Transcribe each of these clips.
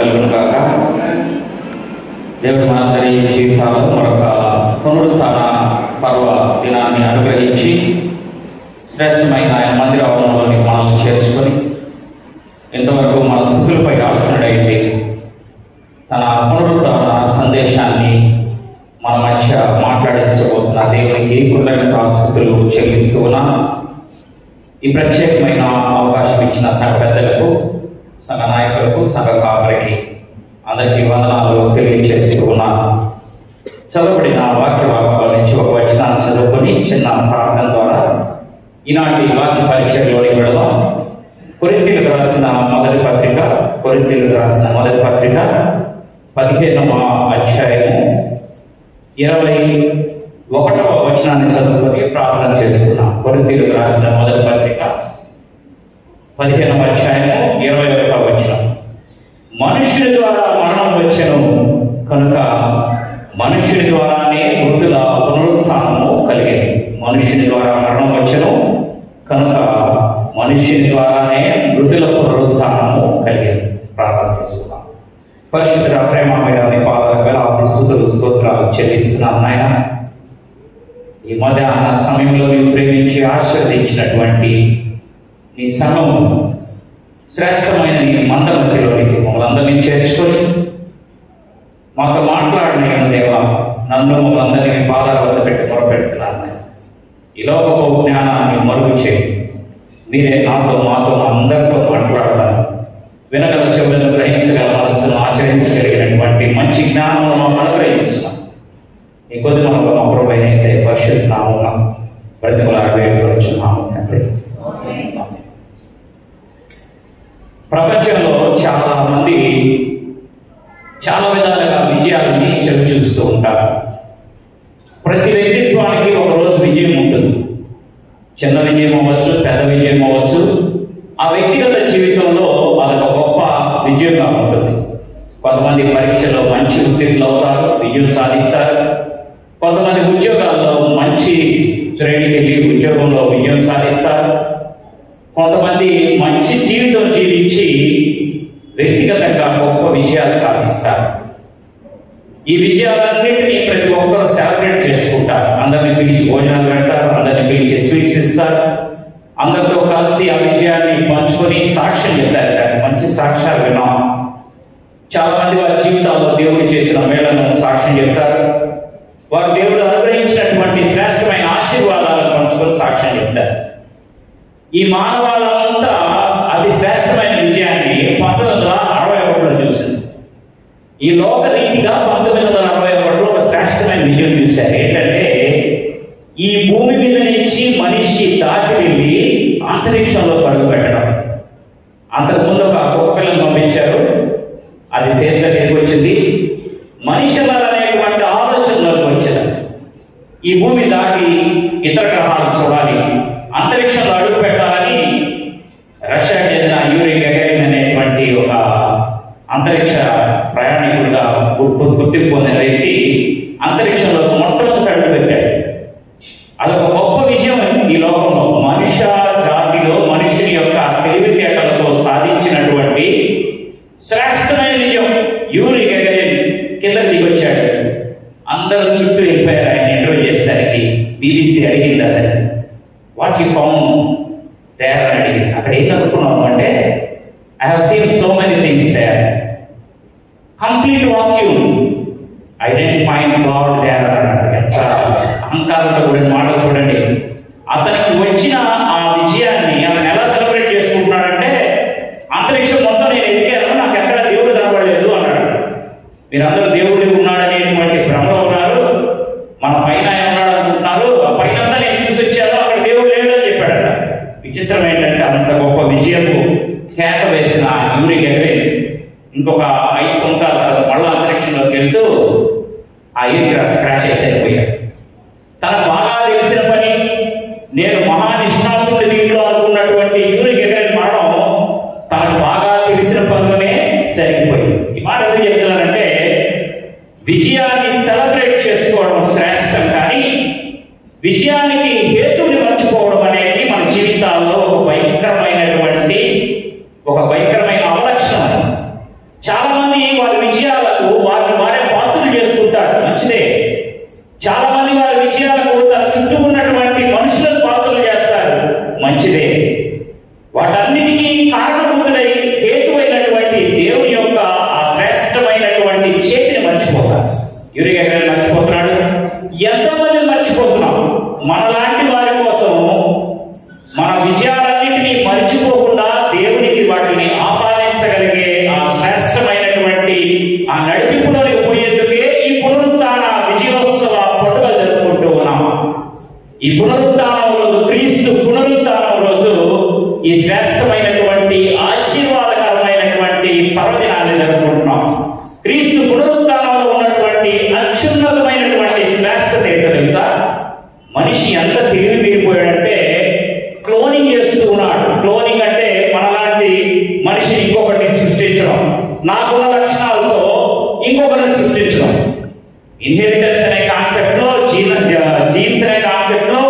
కలుగును గాక. దేవుడు మనందరి జీవితాల్లో మరొక పునరుత్థాన పర్వ దినాన్ని అనుగ్రహించి శ్రేష్టమైన ఆయన మందిర ఆవరణలోని మనల్ని చేర్చుకొని ఇంతవరకు మన స్థితులపై ఆసనుడైంది తన పునరుత్థాన సందేశాన్ని మన మధ్య మాట్లాడించబోతున్న దేవునికి కృతజ్ఞతాస్తుతులు చెల్లిస్తూ ఉన్నాను. ఈ ప్రత్యేకమైన అవకాశం ఇచ్చిన సంఘ పెద్దలకు, సంఘ నాయకులకు, సంఘ కాపరికి అందరికీ వందనాలు తెలియజేస్తూ ఉన్నాను. చదవబడిన వాక్య భాగంలో నుంచి ఒక వచనాన్ని చదువుకొని చిన్న ప్రార్థన ద్వారా ఈనాటి వాక్య పరీక్షలోనికి వెళదాం. కొరింథీయులకు రాసిన మొదటి పత్రిక 15వ అధ్యాయము 21వ వచనాన్ని చదువుకొని ప్రార్థన చేసుకున్నాం. కొరింథీయులకు రాసిన మొదటి పత్రిక 15వ అధ్యాయము 21వ వచనం. మనుష్యుని ద్వారా మరణం వచ్చెను కనుక మనుష్యుని ద్వారానే మృతుల పునరుత్థానము కలిగేది. మనుష్యుని ద్వారా మరణం వచ్చెను కనుక మనుష్యుని ద్వారానే మృతుల పునరుత్థానము కలిగేది. ప్రార్థన చేసుకున్నాం. పరిశుద్ధ ప్రేమమైన మీ పాదాలకు వేలాది స్తుతులు స్తోత్రాలు చెల్లిస్తున్నాను నాయన. ఈ మధ్యాహ్న సమయంలో మీరు ప్రేమించి ఆశీర్వదించినటువంటి నీ సంఘము శ్రేష్టమైన నీ మందమతిలోనికి మమ్మల్ని అందరినీ చేర్చుకొని మాతో మాట్లాడిన దేవా, నన్ను మమ్మల్ని అందరినీ పాదాల వద్ద పెట్టి మొరపెడుతున్నాను. ఈ లోకపు జ్ఞానాన్ని మరుగు చేయి. మీరే నాతో మాతో అందరితో మాట్లాడాలి. వినగల చెవులను, గ్రహించగల మనస్సును, ఆచరించగలిగినటువంటి మంచి జ్ఞానం అనుగ్రహించున్నాం. ఈ కొద్ది మనకు మా ప్రభువైన యేసయ్య పరిశుద్ధ నామమున బ్రతిమలాడి వేడుకొనుచున్నాము తండ్రి. ప్రపంచంలో చాలా మంది చాలా విధాలుగా విజయాలని చవి చూస్తూ ఉంటారు. ప్రతి వ్యక్తిత్వానికి ఒకరోజు విజయం ఉంటుంది. చిన్న విజయం అవ్వచ్చు, పెద్ద విజయం అవ్వచ్చు. ఆ వ్యక్తిగత జీవితంలో అదొక గొప్ప విజయంగా ఉంటుంది. కొంతమంది పరీక్షలో మంచి ఉత్తీర్ణులు అవుతారు, విజయం సాధిస్తారు. కొంతమంది ఉద్యోగాల్లో మంచి శ్రేణికి వెళ్ళి ఉద్యోగంలో విజయం సాధిస్తారు. కొంతమంది మంచి జీవితం జీవించి వ్యక్తిగతంగా గొప్ప విజయాలు సాధిస్తారు. ఈ విజయాలన్నింటినీ ప్రతి ఒక్కరు సెలబ్రేట్ చేసుకుంటారు. అందరిని పిలిచి భోజనాలు పెడతారు, అందరిని పిలిచి స్వీట్స్ ఇస్తారు. అందరితో కలిసి ఆ విజయాన్ని పంచుకొని సాక్ష్యం చెప్తారు. మంచి సాక్ష్యాలు విన్నాం. చాలా మంది వారి జీవితాల్లో దేవుడు చేసిన మేళను సాక్ష్యం చెప్తారు. వారు దేవుడు అనుగ్రహించినటువంటి శ్రేష్టమైన ఆశీర్వాదాలను పంచుకొని సాక్ష్యం చెప్తారు. ఈ మానవాళంతా అతి శ్రేష్టమైన విజయాన్ని 1961లో చూసింది. ఈ లోక రీతిగా 1961లో ఒక శ్రేష్టమైన విజయం చూశారు. ఏంటంటే ఈ భూమి మీద నుంచి మనిషి దాటి వెళ్ళి అంతరిక్షంలో పరుగు పెట్టడం. అంతకుముందు ఒక కుక్క పిల్లని పంపించారు, అది సేఫ్గా తిరిగి వచ్చింది. మనిషి అనేటువంటి ఆలోచనలోకి వచ్చింది. ఈ భూమి దాటి ఇతర గ్రహాలు చూడాలి, అంతరిక్షంలో అడుగు పెట్టాలని రష్యాకి చెందిన యూరీ గగరిన్ అనేటువంటి ఒక అంతరిక్ష ప్రయాణికుడిగా గుర్తింపు పొందిన వ్యక్తి అంతరిక్షంలో మొట్టమొదటి అడుగు పెట్టాడు. అదొక గొప్ప విజయం ఈ లోకంలో. మనుష్య జాతిలో మనుషుని యొక్క తెలివితేటలతో సాధించినటువంటి శ్రేష్టమైన విజయం. యూరీ గగరిన్ కింద దిగొచ్చాడు. అందరూ చుట్టూ వెళ్ళిపోయారు ఆయన ఇంటర్వ్యూ చేసేదానికి. BBC అడిగింది అతను, వాట్ యూ ఫౌండ్ దేర్ అని అడిగింది. అక్కడ ఏం అనుకున్నాము అంటే, I have seen so many things there. Complete vacuum, I didn't find God there అన్నట్టు. ఎంత అహంకారంతో కూడిన మాటలు చూడండి. అతనికి వచ్చిన ఆ విజయాన్ని అతను ఎలా సెలబ్రేట్ చేసుకుంటున్నాడంటే, అంతరిక్షం మొత్తం నేను ఎదిగాను, నాకు ఎక్కడ దేవుడు కనబడలేదు అన్నాడు. మీరందరూ దేవుడు ఉన్నాడనేటువంటి భ్రమలో ఉన్నారు. మన పైన ఆయన ఉన్నాడు అనుకుంటున్నారు. ఆ పైన నేను చూసి వచ్చాను, అక్కడ దేవుడు లేడు అని చెప్పాడు. విచిత్రం ఏంటంటే, అంత గొప్ప విజయము కేక వేసిన యూరీ గగరిన్ ఇంకొక 5 సంవత్సరాల తర్వాత మళ్ళీ అంతరిక్షంలోకి వెళ్తూ ఆ ఎయిర్ క్రాఫ్ట్ క్రాష్ అయి చనిపోయాడు. తనకు బాగా తెలిసిన పని, నేను మహానిష్ణాతుడి దీంట్లో అనుకున్నటువంటి యూరీ గగరిన్ మరణం తనకు బాగా తెలిసిన పనిలోనే జరిగిపోయింది. ఈ మాట ఎందుకు చెప్తున్నానంటే, విజయాన్ని సెలబ్రేట్ చేసుకోవడం శ్రేష్టం, కానీ విజయానికి హేతువుని మర్చిపోవడం అనేది మన జీవితాల్లో ఒక భయంకరమైన అవలక్షణం. చాలా మంది ఎంతమంది మర్చిపోతున్నాం? మనలాంటి వారి కోసం మన విజయాలన్నింటినీ మర్చిపోకుండా దేవునికి వాటిని ఆపాదించగలిగే ఆ శ్రేష్టమైనటువంటి ఆ నడిపింపులోకి పోయేందుకే ఈ పునరుత్థాన విజయోత్సవ పండుగ జరుపుకుంటూ ఉన్నాం. ఈ పునరుత్థానం రోజు, క్రీస్తు పునరుత్థానం రోజు ఈ శ్రేష్టమైనటువంటి ఆశీర్వాదకరమైనటువంటి పర్వదినాన్ని జరుపుకుంటున్నాం. క్రీస్తు పునరుత్థానంలో ఉన్నటువంటి అత్యున్నతమైనటువంటి శ్రేష్టత ఏంటో తెలుసా? మనిషి ఎంత తిరిగి తీరిపోయాడంటే క్లోనింగ్ చేస్తూ ఉన్నాడు. క్లోనింగ్ అంటే మనలాంటి మనిషిని ఇంకొకరిని సృష్టించడం, నాకున్న లక్షణాలతో ఇంకొకరిని సృష్టించడం. ఇన్హెరిటెన్స్ అనే కాన్సెప్ట్ లో, జీన్స్ అనే కాన్సెప్ట్ లో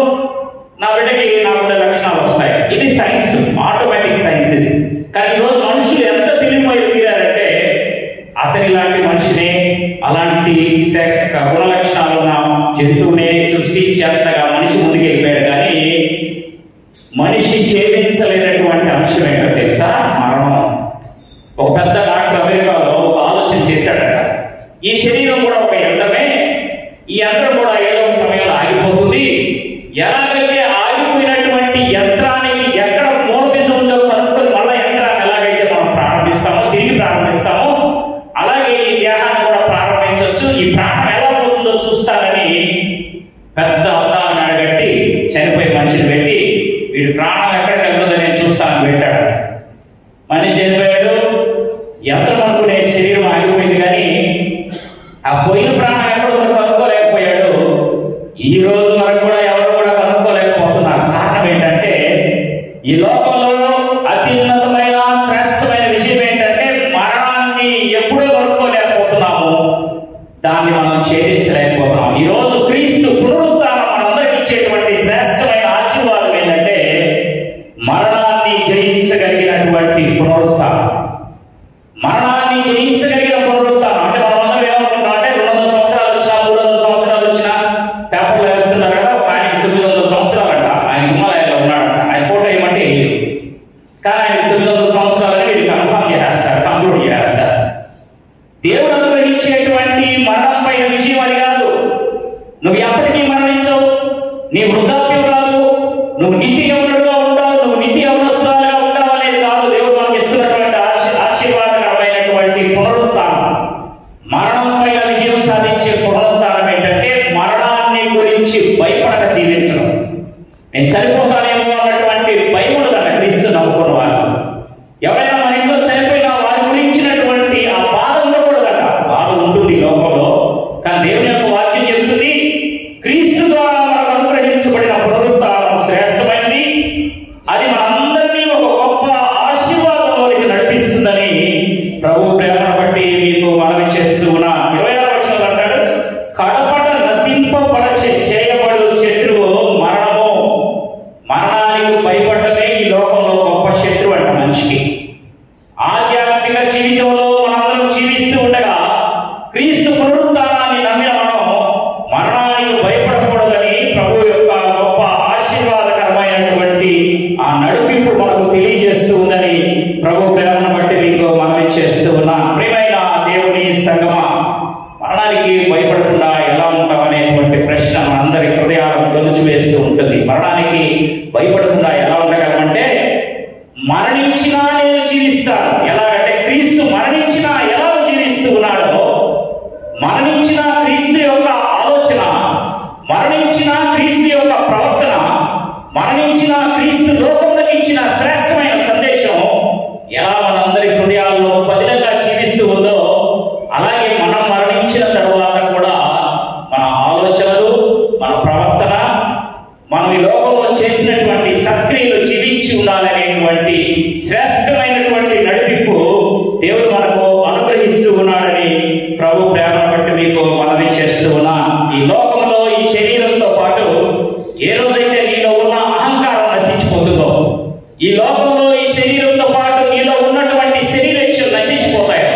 నా బిడ్డకి నాకున్న లక్షణాలు వస్తాయి. ఇది సైన్స్, ఆటోమేటిక్ సైన్స్ ఇది. కానీ ఈరోజు మనుషులు ఎంత తెలివిపోయారంటే అతని లాంటి మనిషిని, అలాంటి గుణ లక్షణాలు ఉన్న జంతువునే సృష్టించేంతగా మనిషి ముందుకు వెళ్ళిపోయాడు. కానీ మనిషి ఛేదించలేనటువంటి అంశం ఏంటో తెలుసా? మరణం. ఒక పెద్ద డాక్టర్ అమెరికాలో ఒక ఆలోచన చేశాడట. ఈ శరీరం కూడా ఒక యంత్రమే, ఈ యంత్రం కూడా ఏదో ఒక సమయంలో ఆగిపోతుంది. ఎలాగైతే ఆగిపోయినటువంటి యంత్రానికి ఎక్కడ మోపిది ఉందో కనుక్కొని మళ్ళా యంత్రాన్ని ఎలాగైతే మనం ప్రారంభిస్తామో, తిరిగి ప్రారంభిస్తామో, అలాగే ఈ దేహాన్ని కూడా ప్రారంభించవచ్చు. ఈ ప్రాణం ఎలా పోతుందో చూస్తానని పెద్ద అవతారాన్ని అడగట్టి చనిపోయే మనిషిని పెట్టి, వీడి ప్రాణం ఎక్కడికి వెళ్తుందో నేను చూస్తానని పెట్టాడు. మనిషి చనిపోయాడు, యంత్రం అనుకునే శరీరం ఆగిపోయింది. కానీ ఆ పోయిన ప్రాణం ఎక్కడ కనుక్కోలేకపోయాడు. ఈ రోజు వరకు కూడా ఎవరు కూడా కనుక్కోలేకపోతున్నారు. కారణం ఏంటంటే ఈ లోకంలో అత్యున్నతమైన శ్రేష్టమైన విజయం ఏంటంటే మరణాన్ని ఎప్పుడూ కనుక్కోలేకపోతున్నాము, దాన్ని మనం ఛేదించలేకపోతున్నాం. ఈ రోజు క్రీస్తు పునరుత్థానం మనందరికి ఇచ్చేటువంటి శ్రేష్టమైన ఆశీర్వాదం ఏంటంటే మరణాన్ని జయించగలిగినటువంటి పునరుత్థానం. మరణాన్ని జయించగలిగిన పునరుత్థానం అంటే మనం అందరం ఏమనుకుంటున్నాం అంటే 200 సంవత్సరాలు వచ్చినా, 300 సంవత్సరాలు వచ్చినా పేపర్లు వేస్తున్నారు కదా, ఆయన 900 సంవత్సరాలంట, ఆయన హిమాలయాలో ఉన్నాడంట, ఆయన ఫోటో ఏమంటే వేయరు. కానీ ఆయన 900 సంవత్సరాలని వీళ్ళు కన్ఫర్మ్ చేస్తారు, కంక్లూడ్ చేస్తారు. దేవుడు అనుగ్రహించేటువంటి మరణం పైన విజయం అని కాదు. నువ్వు ఎప్పటికీ మరణించవు, నీ వృద్ధాప్యం కాదు, నువ్వు నిత్య యవ్వనుడుగా ఉంటావు, నువ్వు నిత్య యవ్వనస్తురాలుగా ఉంటావు అనేది కాదు. దేవుడు మనకి ఇస్తున్నటువంటి ఆశీర్వాదకరమైనటువంటి పునరుత్థానం, మరణం పైన విజయం సాధించే పునరుత్థానం ఏంటంటే మరణాన్ని గురించి భయపడక జీవించడం. నేను చనిపోతానేమో అన్నటువంటి భయముడు కదా క్రీస్తు నమ్ముకున్న వారు. ఎవరైనా మన ఇంట్లో చనిపోయినా వారి గురించినటువంటి ఆ బాధ ఉండకూడదట. బాధ ఉంటుంది లోకంలో, కానీ దేవుని యొక్క వాక్యం చెబుతుంది క్రీస్తు ద్వారా మనకు అనుగ్రహించబడిన పునరుత్థానం శ్రేష్టమైనది. అది మనందరినీ ఒక గొప్ప ఆశీర్వాదంలోకి నడిపిస్తుందని ప్రభు ప్రేమను బట్టి మీకు మనవి చేస్తూ ఉన్నా. 26వ వచనంలో అంటాడు, కడపట చేయబడు శత్రువు మరణము. మరణానికి భయపడమే ఈ లోకంలో గొప్ప శత్రువు అంట మనిషికి. ఆధ్యాత్మిక జీవితంలో మనందరం జీవిస్తూ ఉండగా క్రీస్తు పునరుత్థానాన్ని నమ్మిన మనం మరణానికి భయపడకూడదని ప్రభు యొక్క గొప్ప ఆశీర్వాదకరమైనటువంటి ఆ నడిపింపు మనకు తెలియజేస్తూ ఉందని ప్రభు ప్రేమను బట్టి మీకు మనవి చేస్తూ ఉన్నా. ప్రియమైన దేవుని సంగమా, మరణానికి భయపడకుండా ఎలా ఉంటామనేటువంటి ప్రశ్న మనందరి హృదయాలను తొలుచు వేస్తూ ఉంటుంది. మరణానికి భయపడకుండా ఎలా ఉండగలమంటే మరణించినా నేను జీవిస్తాను. ఎలాగంటే క్రీస్తు మరణించినా ఎలా జీవిస్తూ ఉన్నాడో, మరణించిన క్రీస్తు యొక్క ఆలోచన, మరణించిన క్రీస్తు యొక్క ప్రవర్తన, మరణించిన క్రీస్తు లోకంలోకి ఇచ్చిన శ్రేష్టమైన సందేశం ఎలా మనందరి హృదయాల్లో పదిలంగా జీవిస్తూ ఉందో, అలాగే మనం మరణించిన తరువాత కూడా మన ఆలోచనలు, మన ప్రవర్తన, మనం ఈ లోకంలో చేసినటువంటి సక్రియలు జీవించి ఉండాలనేటువంటి శ్రేష్టమైనటువంటి నడిపింపు దేవుడు మనకు అనుగ్రహిస్తూ ఉన్నాడని ప్రభు ప్రేమను బట్టి మీకు మనవి చేస్తూ ఉన్నా. ఈ లోకంలో ఈ శరీరంతో పాటు ఏ రోజైతే నీలో ఉన్న అహంకారం నశించిపోతుందో, ఈ లోకంలో ఈ శరీరంతో పాటు నీలో ఉన్నటువంటి శరీరేచ్ఛలు నశించిపోతాయి,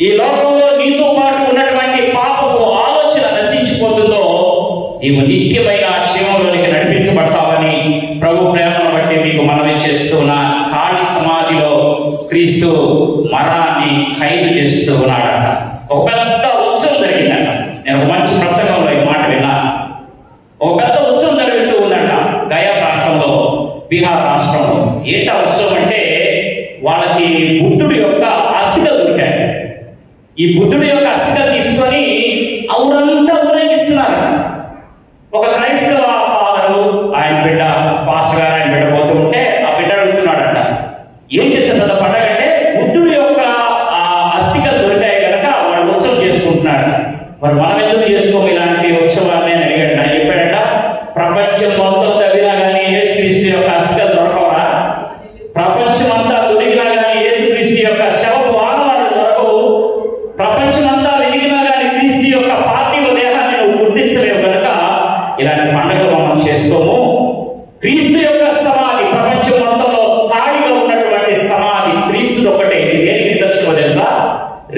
ఈ లోకంలో నీతో పాటు ఉన్నటువంటి పాపపు ఆలోచన నశించిపోతుందో, నీవు నిత్యమైన జీవంలోనికి నడిపించబడతావని ప్రభు ప్రేమను బట్టి మీకు మనవి చేస్తున్నా. ఖాళీ సమాధిలో క్రీస్తు మరణాన్ని ఖైదు చేస్తూ ఉన్నాడట. ఒక పెద్ద ఉత్సవం జరిగిందట. నేను ఒక మంచి ప్రసంగంలో ఈ మాట విన్నాను. ఒక పెద్ద ఉత్సవం జరుగుతూ ఉందంట గయా ప్రాంతంలో, బీహార్ రాష్ట్రంలో. ఏంటి ఆ ఉత్సవం అంటే వాళ్ళకి బుద్ధుడి యొక్క అస్థికలు దొరికాయి. ఈ బుద్ధుడి యొక్క అస్థికలు తీసుకొని ఊరంతా ఊరేగిస్తున్నారు. ఒక క్రైస్తవ ఫాదరు ఆయన బిడ్డ, పాస్టర్ గారు ఆయన బిడ్డ పోతూ ఉంటే ఆ బిడ్డ అడుగుతున్నాడంట, ఏం చేస్తున్న పండగ అంటే బుద్ధుడి యొక్క ఆ అస్థికలు దొరికాయి కనుక వాళ్ళు ఉత్సవం చేసుకుంటున్నాడు. మరి మనం ఎందుకు చేసుకోము ఇలాంటి ఉత్సవాన్ని అని అడిగాడు. ఆయన చెప్పాడంట, ప్రపంచం మొత్తం తవ్వినా కానీ యేసుక్రీస్తు యొక్క అస్థికలు దొరకవా? ప్రపంచం అంతా దొరికినా కానీ యేసుక్రీస్తు యొక్క శవపు ఆనవాళ్ళు దొరకవు. ప్రపంచం అంతా వెలిగినా కానీ క్రీస్తు యొక్క పార్థివ దేహాన్ని నువ్వు గుర్తించలేవు కనుక ఇలాంటి పండుగలు మనం చేసుకోము. క్రీస్తు యొక్క సమాధి ప్రపంచం మొత్తంలో స్థాయిగా ఉన్నటువంటి సమాధి క్రీస్తు ఒకటే. దేనికి నిదర్శనం తెలుసా?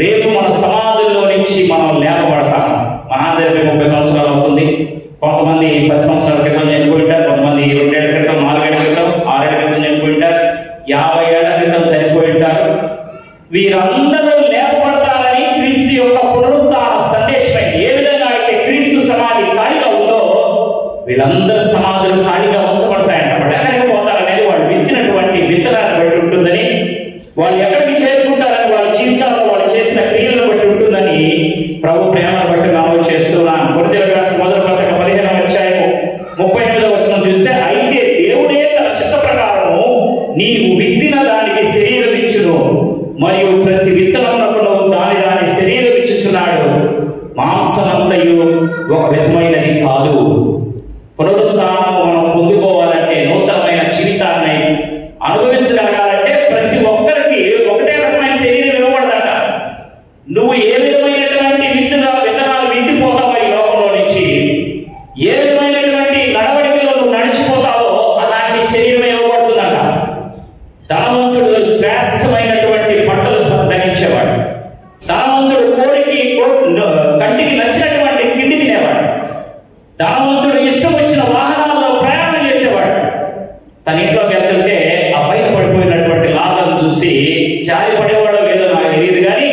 రేపు మన సమాధుల్లో నుంచి మనం లేపబడతాం. మనందరికీ 30 సంవత్సరాలు అవుతుంది. కొంతమంది 10 సంవత్సరాల క్రితం చనిపోయింటారు, కొంతమంది 2 ఏళ్ల క్రితం, 4 ఏళ్ల క్రితం, 6 ఏళ్ల క్రితం చనిపోయింటారు, 50 ఏళ్ల క్రితం చనిపోయింటారు. వీరందరూ లేపబడతారని క్రీస్తు యొక్క పునరుద్ధాన సందేశం. ఏ విధంగా అయితే క్రీస్తు సమాధి ఖాళీగా ఉందో వీళ్ళందరూ సమాధులు ఖాళీగా ఉంచబడతాయంట. వాళ్ళు ఎక్కడికి పోతారనేది వాళ్ళు విత్తినటువంటి విత్తనాన్ని బట్టి ఉంటుందని, వాళ్ళు ఎక్కడికి చేరుకుంటారని వాళ్ళ జీవితాల్లో వాళ్ళు చేసిన క్రియలను బట్టి ఉంటుందని ప్రభు ప్రేమను బట్టి మనం చేస్తున్నాను. కొరింథీయులకు రాసిన మొదటి పత్రిక 15వ అధ్యాయం 38వ వచనం చూస్తే, అయితే దేవుడే తన చిత్త ప్రకారము నీవు విత్తిన దానికి శరీరం ఇచ్చును, మరియు ప్రతి విత్తనమునకును దాని శరీరం ఇచ్చుచున్నాడు. మాంసమంతయు ఒక విధమైనది కాదు. పునరుత్థానం మనం పొందుకోవాలంటే, నూతనమైన జీవితాన్ని అనుభవించగలగాలంటే ప్రతి ఒక్కరికి ఒకటే రకమైన శరీరం ఇవ్వబడదట. నువ్వు ఏ విధమైనటువంటి విత్తనాలు విత్తిపోతావో ఈ లోకంలో నుంచి, ఏ విధమైనటువంటి నడవడికలో నువ్వు నడిచిపోతావో అలాంటి శరీరం ఇవ్వబడుతుందట. ధనవంతుడు శ్రేష్టమైనటువంటి బట్టలు ధరించేవాడు. ధనవంతుడు కంటికి నచ్చినటువంటి తిండి తినేవాడు. ధనవంతుడు ఇష్టం వచ్చిన వాహనాల్లో ప్రయాణం చేసేవాడు. తన ఇంట్లోకి వెళ్తుంటే ఆ పైన పడిపోయినటువంటి లాజరును చూసి జాలి పడేవాడో లేదో నాకు తెలియదు, కానీ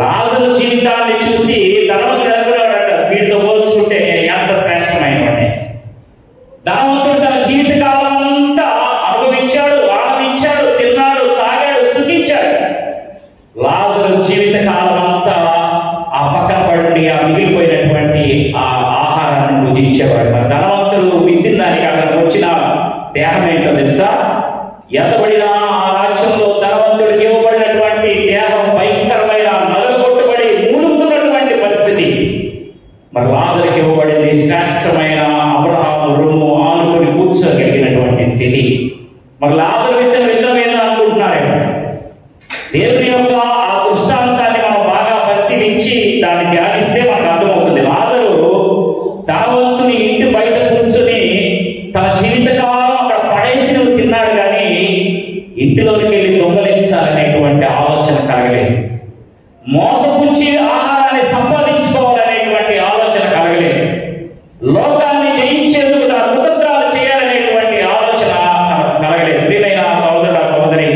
లాజరు జీవితాన్ని చూసి ధనవంతుడు అనుకునేవాడట, వీటితో పోల్చుకుంటే ఎంత శ్రేష్టమైన వాడిని. ధనవంతుడు తన జీవిత కాలం అంతా అనుభవించాడు, ఆనందించాడు, తిన్నాడు, తాగాడు, సుఖించాడు. లాజరు జీవిత కాలం అంతా ఆ పక్కన పడి ఆ మిగిలిపోయినటువంటి ఆ ఆహారాన్ని భుజించేవాడు. మరి ధనవంతుడు విత్తిన దానికి అక్కడికి వచ్చిన దేహం ఏంటో తెలుసా? ఎంతబడినా ఆ రాజ్యంలో ధనవంతుడికి ఇవ్వబడినటువంటి దేహం భయంకరమైన నలుగొట్టుబడి మూలుగుతున్నటువంటి పరిస్థితి. మరి లాజరుకి ఇవ్వబడింది శ్రేష్టమైన అబ్రహాము రొమ్ము ఆనుకుని కూర్చోగలిగినటువంటి స్థితి. మరి లాజరు విత్తనం ఏందో అనుకుంటున్నారేమో. దేవుని యొక్క ఆ దృష్టాంతాన్ని మనం బాగా పరిశీలించి దాన్ని ధ్యానిస్తే మనకు అర్థమవుతుంది. లాజరు ధనవంతుని ఇంటి బయట కూర్చొని తన జీవితకాలం అక్కడ పడేసినవి తిన్నాడు, కానీ ఇంటిలోనికి వెళ్ళి దొంగలించాలనేటువంటి ఆలోచన కలగలేదు. మోసపుచ్చి ఆహారాన్ని సంపాదించుకోవాలనేటువంటి ఆలోచన కలగలేదు. లోకాన్ని జయించేందుకు తన కుతంత్రాలు చేయాలనేటువంటి ఆలోచన కలగలేదు. ప్రియమైన సహోదరుడా, సహోదరి,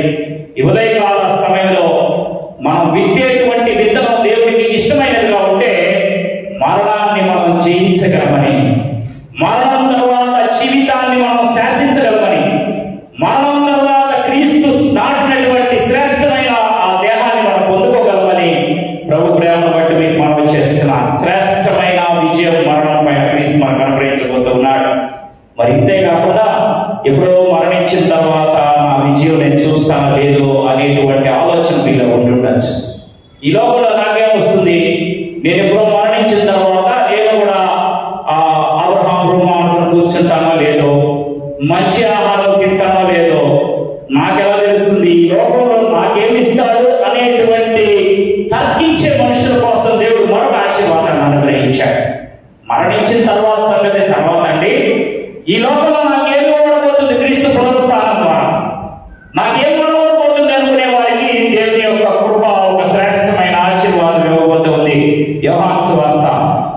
ఈ ఉదయకాల సమయంలో మనం విత్తేటువంటి విత్తనం దేవుడికి ఇష్టమైనదిగా ఉంటే మరణాన్ని మనం జయించగలమని, మరణం తర్వాత జీవితాన్ని మనం శాసించగలమని, మరణం తర్వాత క్రీస్తు నాటినటువంటి శ్రేష్టమైన ఆ దేహాన్ని మనం పొందుకోగలమని ప్రభు ప్రేమను బట్టి మీకు మనం చేస్తున్నాను. శ్రేష్టమైన విజయం మరణం పైన క్రీస్తు మనకు అనుగ్రహించబోతున్నాడు. మరి ఇంతే కాకుండా ఎప్పుడో మరణించిన తర్వాత నా విజయం నేను చూస్తానో లేదో అనేటువంటి ఆలోచన మీలో ఉండుండొచ్చు. ఈ లోపల నాకేం వస్తుంది, నేను ఎప్పుడో మరణించిన తర్వాత నేను కూడా అబ్రహాము రొమ్ము అనుకుని కూర్చుంటానో లేదో, మంచి ఆహారం తింటానో లేదో నాకెలా తెలుస్తుంది, ఈ లోకంలో నాకేమిస్తాడు అనేటువంటి తర్కించే మనుషుల కోసం దేవుడు మరొక ఆశీర్వాదాన్ని అనుగ్రహించాడు. మరణించిన తర్వాత సంగతి తర్వాత అండి, ఈ లోకంలో నాకేమి ఉండబోతుంది క్రీస్తు పునరుత్థానం ద్వారా, నాకేం ఉండబోతుంది అనుకునే వారికి దేవుని యొక్క కృప ఒక శ్రేష్టమైన ఆశీర్వాదం ఇవ్వబోతుంది. యోహాను సువార్త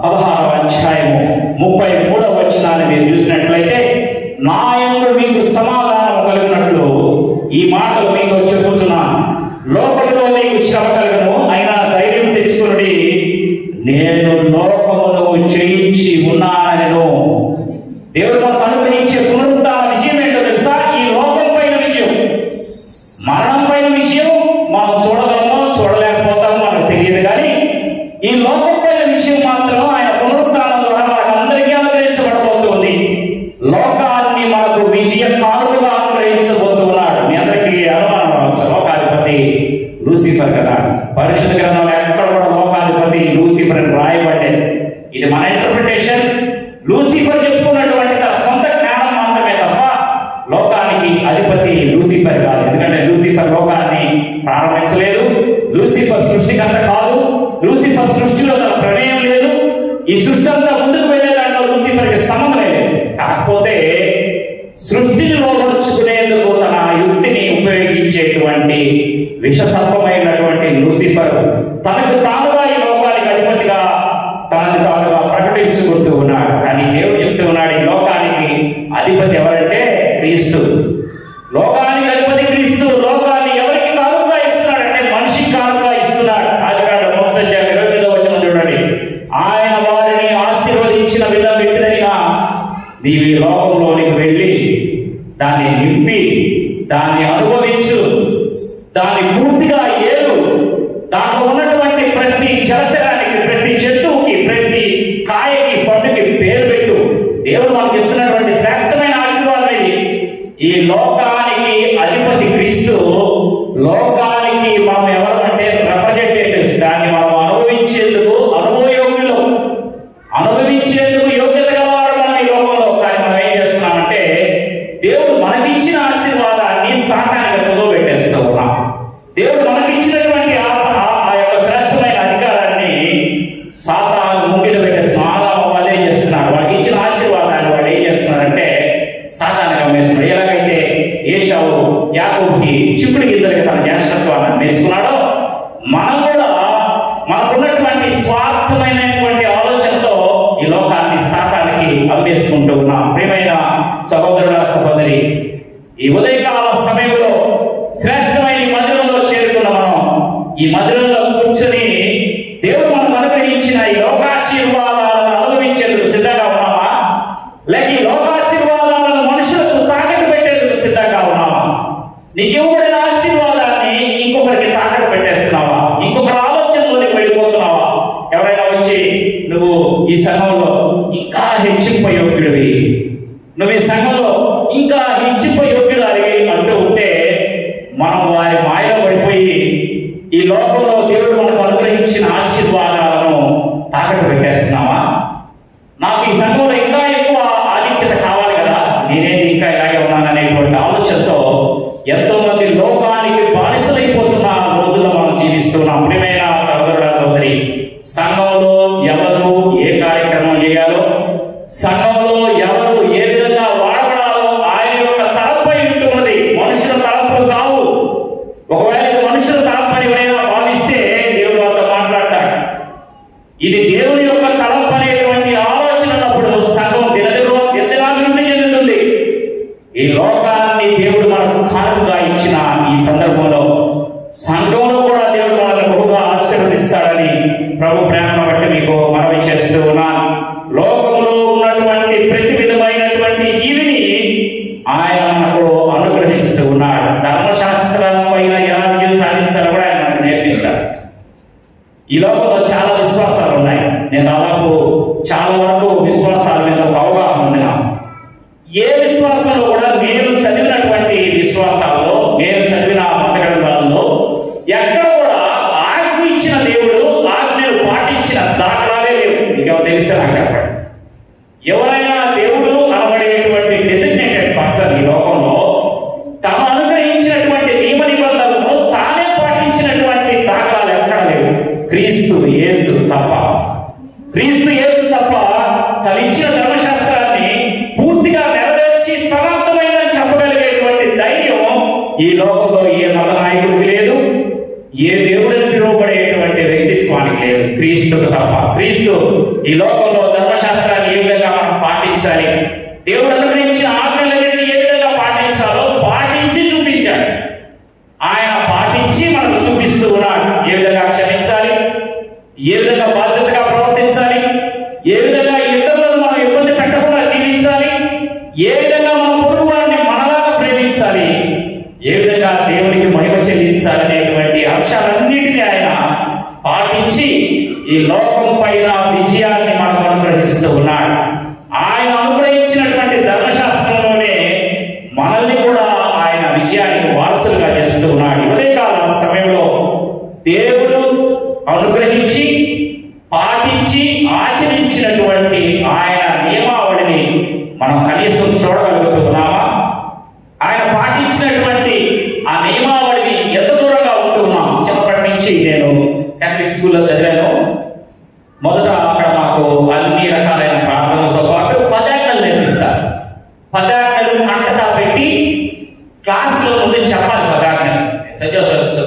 16వ అధ్యాయము 33వ వచనాన్ని మీరు చూసినట్లయితే, నా యందు మీకు సమాధానం కలిగినట్లు ఈ మాటలు మీతో చెప్పుచున్నాను. లోకంలో మీకు శ్రమ కలుగును, అయినా ధైర్యం తెచ్చుకుని నేను లోకమును జయించి ఉన్నానెను లూసిఫర్ కదా. పరిశుద్ధ గ్రంథంలో ఎక్కడ కూడా లోకాధిపతి లూసిఫర్ అని రాయబడ్డేది. ఇది మన ఇంటర్ప్రిటేషన్. లూసిఫర్ చెప్పుకున్నటువంటి తన సొంత జ్ఞానం మాత్రమే తప్ప లోకానికి అధిపతి లూసిఫర్ కాదు. ఎందుకంటే లూసిఫర్ లోకాన్ని ప్రారంభించలేదు, లూసిఫర్ సృష్టికర్త కాదు, లూసిఫర్ సృష్టిలో తన ప్రమేయం లేదు. ఈ సృష్టి అంతా ముందుకు వెళ్ళే దాంట్లో లూసిఫర్కి సంబంధం లేదు. కాకపోతే సృష్టిని లోపరుచుకునేందుకు తన యుక్తిని ఉపయోగించేటువంటి విషసర్పమైనటువంటి లూసిఫర్ తనకు తానుగా ఈ లోకానికి అధిపతిగా తనకు తానుగా ప్రకటించుకుంటూ ఉన్నాడు. కానీ దేవుడు చెప్తూ ఉన్నాడు, ఈ లోకానికి అధిపతి ఎవరంటే క్రీస్తు. లోకానికి అధిపతి క్రీస్తు. లోకాన్ని ఎవరికి కానుకగా ఇస్తున్నాడంటే మనిషికి కానుకగా ఇస్తున్నాడు. ఆదికాండం 1:28 వచనం చూడండి. ఆయన వారిని ఆశీర్వదించిన విధంగా నీవు లోకంలోనికి వెళ్ళి దాన్ని నింపి దాన్ని అనుభవించు, దాన్ని పూర్తిగా ఏలు, దాంట్లో ఉన్నటువంటి ప్రతి చరచరానికి, ప్రతి జంతువుకి, ప్రతి కాయకి, పండుకి పేరు పెట్టు. దేవుడు మనకి ఇస్తున్నటువంటి శ్రేష్టమైన ఆశీర్వాదం ఇది. ఈ లోకానికి అధిపతి క్రీస్తు. లోకానికి మనం ఎవరు అంటే రిప్రజెంటేటివ్స్. దాన్ని మనం అనుభవించేందుకు యోగ్యత గలవారు మనం ఈ లోకంలో. కానీ మనం ఏం చేస్తున్నామంటే దేవుడు మనకిచ్చిన ఆశీర్వాదాన్ని సాతానికి పొదువు పెట్టేస్తూ ఉన్నాం. దేవుడు మనకిచ్చినటువంటి ఆ యొక్క శ్రేష్టమైన అధికారాన్ని సాతాను ముంగిట పెట్టేస్తున్నాం. అదే చేస్తున్నారు. వాడికి ఇచ్చిన ఆశీర్వాదాన్ని వాడు ఏం చేస్తున్నారంటే సాతానికి అమ్మేస్తున్నాడు. ఎలాగైతే ఏశావు యాకోబుకి చిక్కుడు గిద్దరికి తన జ్యేష్ఠత్వాన్ని అమ్మేసుకున్నాడో, మనం కూడా మనకున్నటువంటి స్వార్థమైనటువంటి ఆలోచనతో ఈ లోకాన్ని సాతానికి అమ్మేసుకుంటూ ఉన్నాం. ప్రియమైన సహోదరుడా, సహోదరి, ఈ ఉదయకాల సమయంలో శ్రేష్టమైన ఈ మందిరంలో చేరుకున్న మనం ఈ మందిరంలో కూర్చొని దేవుడు మనకు అనుగ్రహించిన ఈ లోకాశీర్వాదాలను అనుభవించేందుకు సిద్ధంగా ఉన్నామా? లేక ఈ లోకాశీర్వాదాలను మనుషులకు తాకట్టు పెట్టేందుకు సిద్ధంగా ఉన్నామా? నీకు ఇవ్వబడిన ఆశీర్వాదాన్ని ఇంకొకరికి తాకట్టు పెట్టేస్తున్నావా? ఇంకొకరి ఆలోచనలోకి వెళ్ళిపోతున్నావా? ఎవరైనా వచ్చి నువ్వు ఈ సంఘంలో ఇంకా హెచ్చింప యోగ్యుడివి, నువ్వు ఈ సంఘంలో ఇంకా హెచ్చింప యోగ్యురాలివి అంటూ ఉంటే మనం వారి మాయలో పడిపోయి ఈ లోకంలో దేవుడు మనకు అనుగ్రహించిన ఆశీర్వాదాలను తాకట్టు పెట్టేస్తున్నావా? నాకు ఈ సంఘంలో ఇంకా ఎక్కువ ఆధిక్యత కావాలి కదా, నేనేది ఇంకా ఇలాగే ఉన్నాననేటువంటి ఆలోచనతో ఎంతో మంది లోకానికి బానిసలైపోతున్న రోజుల్లో మనం జీవిస్తున్నాం. ప్రియమైన సహోదరుడా, సహోదరి, సంఘంలో ఎవరు ఏ కార్యక్రమం చేయాలో, సంఘంలో ఎవరు ఏ విధంగా వాడబడాలో ఆయన యొక్క తలపై ఉంటున్నది. మనుషుల తలపులు కావు. ఒకవేళ ఇది మనుషుల తలపని ఎవరైనా భావిస్తే దేవుడు వాళ్ళతో మాట్లాడతాడు. ఇది దేవుని యొక్క తలపు అనేటువంటి ఆలోచన ఉన్నప్పుడు సంఘం దినదినాభివృద్ధి చెందుతుంది. ఈ లోకాన్ని దేవుడు మనకు కానుకగా ఇచ్చిన ఈ సందర్భంలో సంఘంలో కూడా దేవుడు మనల్ని బహుగా ఆశీర్వదిస్తాడని ప్రభు ప్రేమను బట్టి మీకు మనవి చేస్తూ ఉన్నాను. లోకంలో ఉన్నటువంటి ప్రతి విధమైనటువంటి ఈవిని ఆయన మనకు అనుగ్రహిస్తూ ఉన్నాడు. ధర్మశాస్త్రం పైన ఎలా విజయం సాధించాలో కూడా ఆయన మనకు నేర్పిస్తాడు. ఈ లోకంలో చాలా విశ్వాసాలు ఉన్నాయి. నేను దాదాపు చాలా వరకు విశ్వాసాల మీద ఒక అవగాహన ఉంది నాకు. ఏ విశ్వాసంలో కూడా నేను చదివినటువంటి విశ్వాసాల్లో, నేను చదివిన మత గ్రంథాలలో ఎక్కడ కూడా ఆజ్ఞ ఇచ్చిన దేవుడు ఆజ్ఞను పాటించిన దాఖలాలే లేవు. మీకేమో తెలిస్తే నాకు చెప్పండి. ఎవరైనా దేవుడు అనబడేటువంటి డెసిగ్నేటెడ్ పర్సన్ ఈ లోకంలో తాను అనుగ్రహించినటువంటి నియమ నిబంధనలను తానే పాటించినటువంటి దాఖలాలు ఎక్కడ లేవు. క్రీస్తు యేసు తప్ప తను ఇచ్చిన ధర్మశాస్త్రాన్ని పూర్తిగా నెరవేర్చి సమర్థమైనని చెప్పగలిగేటువంటి ధైర్యం ఈ లోకంలో ఏ మత నాయకుడికి లేదు, ఏ దేవుడిని పిలువబడేటువంటి వ్యక్తిత్వానికి లేదు. క్రీస్తుకు తప్ప. క్రీస్తు ఈ లోకంలో ధర్మశాస్త్రాన్ని ఏ విధంగా మనం పాటించాలి, దేవుడు అనుగ్రహించిన ఆజ్ఞలన్నింటినీ ఏ విధంగా పాటించాలో పాటించి చూపించాడు. ఆయన పాటించి మనకు చూపిస్తూ ఉన్నాడు. ఏ విధంగా క్షమించాలి, ఏ విధంగా బాధ్యతగా ప్రవర్తించాలి, ఏ విధంగా ఇతరులను మనం ఇబ్బంది పెట్టకుండా జీవించాలి, ఏ విధంగా మన పొరుగు వారిని మనలాగా ప్రేమించాలి, ఏ విధంగా దేవునికి మహిమ చెల్లించాలనేటువంటి అంశాలన్నిటినీ ఆయన పాటించి ఈ లోకం పైన విజయాన్ని మనకు అనుగ్రహిస్తూ ఉన్నాడు. ఆయన అనుగ్రహించినటువంటి ధర్మశాస్త్రంలోనే మనల్ని కూడా ఆయన విజయానికి వారసులుగా చేస్తూ ఉన్నాడు. ఇదే కాల సమయంలో దేవుడు అనుగ్రహించి పాటించి ఆచరించినటువంటి ఆయన నియమావళిని మనం కనీసం చూడగలుగుతున్నామా? ఆయన పాటించినటువంటి ఆ నియమావళిని ఎంత దూరంగా ఉంటున్నాం? చిన్నప్పటి నుంచి నేను కేథలిక్ స్కూల్లో చదివాను. మొదట అక్కడ మాకు అన్ని రకాలైన ప్రార్థనలతో పాటు పదార్థాలు నేర్పిస్తారు. పదార్థాలు కంటతా పెట్టి క్లాస్లో ముందు చెప్పాలి. పదార్థాలు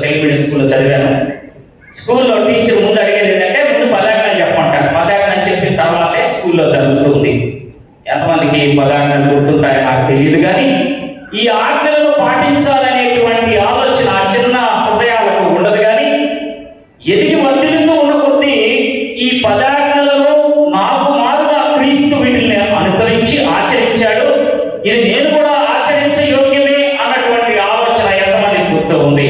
తెలుగు మీడియం స్కూల్లో చదివాను. స్కూల్లో టీచర్ ముందు అడిగేది ఏంటంటే ముందు పదార్థాలు చెప్పమంటారు. పదార్థాలు చెప్పిన తర్వాతే స్కూల్లో జరుగుతుంది. ఎంతమందికి పదార్థాలు గుర్తుంటాయో నాకు తెలియదు, కానీ ఈ ఆజ్ఞలను పాటించాలనేటువంటి ఆలోచన చిన్న హృదయాలకు ఉండదు. కానీ ఎదిగి వర్ధిల్లుతూ ఉన్న కొద్దీ ఈ పదార్థాలను నాకు మారుగా క్రీస్తు వీటిని అనుసరించి ఆచరించాడు, ఇది నేను కూడా ఆచరించ యోగ్యమే అన్నటువంటి ఆలోచన ఎంతమంది గుర్తు ఉంది?